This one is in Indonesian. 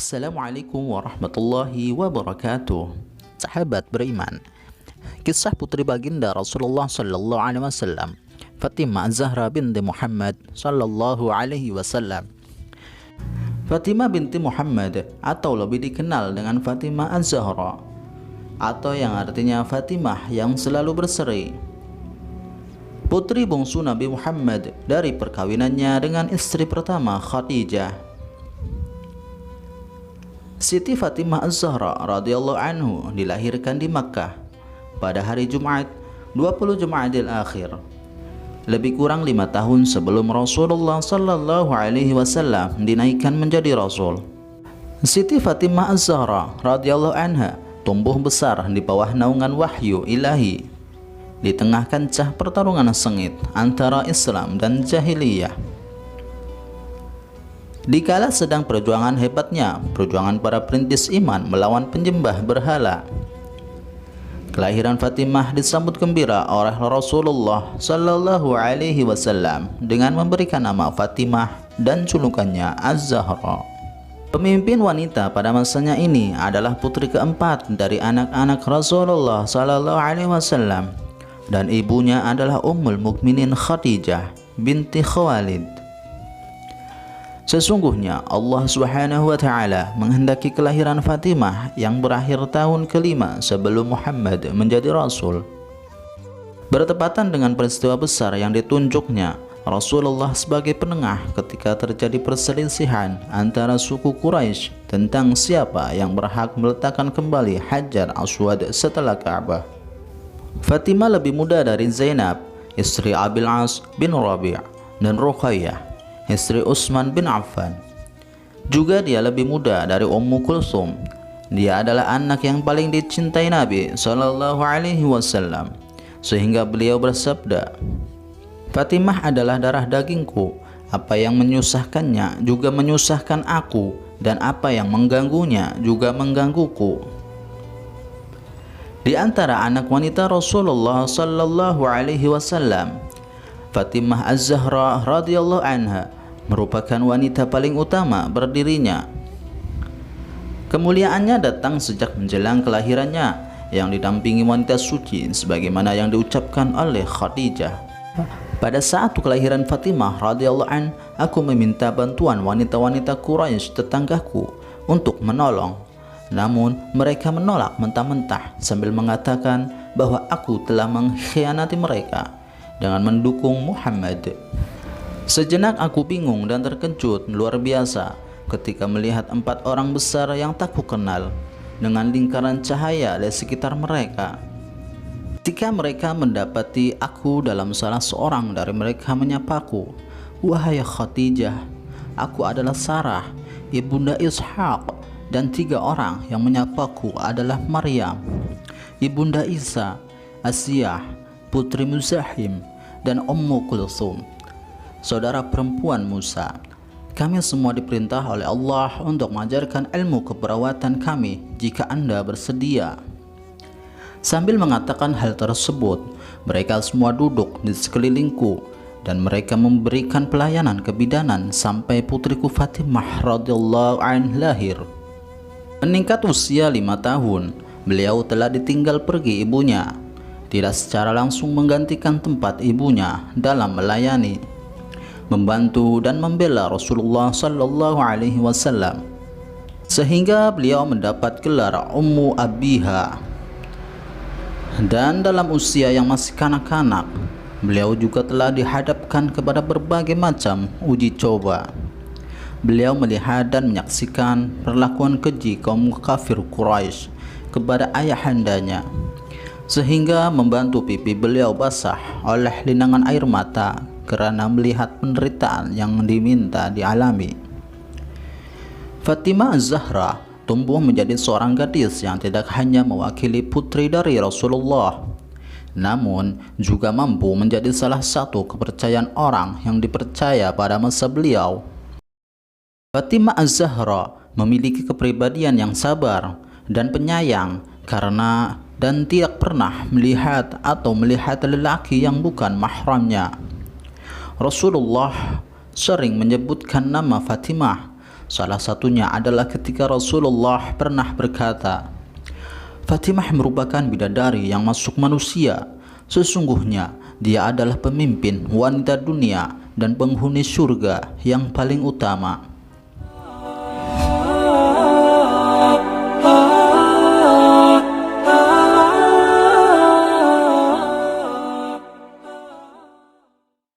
Assalamualaikum warahmatullahi wabarakatuh. Sahabat beriman, kisah putri baginda Rasulullah sallallahu alaihi wasallam, Fatimah Az-Zahra binti Muhammad sallallahu alaihi wasallam. Fatimah binti Muhammad atau lebih dikenal dengan Fatimah Az-Zahra, atau yang artinya Fatimah yang selalu berseri, putri bungsu Nabi Muhammad dari perkawinannya dengan istri pertama Khadijah. Siti Fatimah Az-Zahra radhiyallahu anhu dilahirkan di Makkah pada hari Jumat 20 Jumadil Akhir, lebih kurang 5 tahun sebelum Rasulullah sallallahu alaihi wasallam dinaikkan menjadi rasul. Siti Fatimah Az-Zahra radhiyallahu anha tumbuh besar di bawah naungan wahyu ilahi di tengah kancah pertarungan sengit antara Islam dan jahiliyah. Dikala sedang perjuangan hebatnya, perjuangan para perintis iman melawan penyembah berhala, kelahiran Fatimah disambut gembira oleh Rasulullah sallallahu alaihi wasallam dengan memberikan nama Fatimah dan julukannya Az-Zahra. Pemimpin wanita pada masanya ini adalah putri keempat dari anak-anak Rasulullah sallallahu alaihi wasallam, dan ibunya adalah Ummul Mukminin Khadijah binti Khuwailid. Sesungguhnya Allah Subhanahu wa Ta'ala menghendaki kelahiran Fatimah yang berakhir tahun kelima sebelum Muhammad menjadi rasul, bertepatan dengan peristiwa besar yang ditunjuknya Rasulullah sebagai penengah ketika terjadi perselisihan antara suku Quraisy tentang siapa yang berhak meletakkan kembali Hajar Aswad setelah Ka'bah. Fatimah lebih muda dari Zainab, istri Abil As bin Rabi' dan Ruqayyah, istri Utsman bin Affan. Juga dia lebih muda dari Ummu Kulsum. Dia adalah anak yang paling dicintai Nabi sallallahu alaihi wasallam, sehingga beliau bersabda, "Fatimah adalah darah dagingku. Apa yang menyusahkannya juga menyusahkan aku, dan apa yang mengganggunya juga menggangguku." Di antara anak wanita Rasulullah sallallahu alaihi wasallam, Fatimah Az-Zahra radhiyallahu anha merupakan wanita paling utama berdirinya. Kemuliaannya datang sejak menjelang kelahirannya, yang didampingi wanita suci sebagaimana yang diucapkan oleh Khadijah. Pada saat kelahiran Fatimah radhiyallahu an, aku meminta bantuan wanita-wanita Quraisy tetanggaku untuk menolong. Namun mereka menolak mentah-mentah sambil mengatakan bahwa aku telah mengkhianati mereka dengan mendukung Muhammad. Sejenak aku bingung dan terkejut luar biasa ketika melihat 4 orang besar yang tak kukenal dengan lingkaran cahaya di sekitar mereka. Ketika mereka mendapati aku, dalam salah seorang dari mereka menyapaku, "Wahai Khadijah, aku adalah Sarah, ibunda Ishaq," dan 3 orang yang menyapaku adalah Maryam, ibunda Isa, Asiyah, putri Muzahim, dan Ummu Kulsum, saudara perempuan Musa. Kami semua diperintah oleh Allah untuk mengajarkan ilmu keperawatan kami jika Anda bersedia. Sambil mengatakan hal tersebut, mereka semua duduk di sekelilingku dan mereka memberikan pelayanan kebidanan sampai putriku Fatimah radhiyallahu anha lahir. Meningkat usia 5 tahun, beliau telah ditinggal pergi ibunya, tidak secara langsung menggantikan tempat ibunya dalam melayani, membantu dan membela Rasulullah sallallahu alaihi wasallam, sehingga beliau mendapat gelar Ummu Abiha. Dan dalam usia yang masih kanak-kanak, beliau juga telah dihadapkan kepada berbagai macam uji coba. Beliau melihat dan menyaksikan perlakuan keji kaum kafir Quraisy kepada ayahandanya, sehingga membantu pipi beliau basah oleh linangan air mata karena melihat penderitaan yang diminta dialami. Fatimah Az-Zahra tumbuh menjadi seorang gadis yang tidak hanya mewakili putri dari Rasulullah, namun juga mampu menjadi salah satu kepercayaan orang yang dipercaya pada masa beliau. Fatimah Az-Zahra memiliki kepribadian yang sabar dan penyayang karena dan tidak pernah melihat lelaki yang bukan mahramnya. Rasulullah sering menyebutkan nama Fatimah Salah satunya adalah ketika Rasulullah pernah berkata, Fatimah merupakan bidadari yang masuk manusia. Sesungguhnya dia adalah pemimpin wanita dunia dan penghuni surga yang paling utama.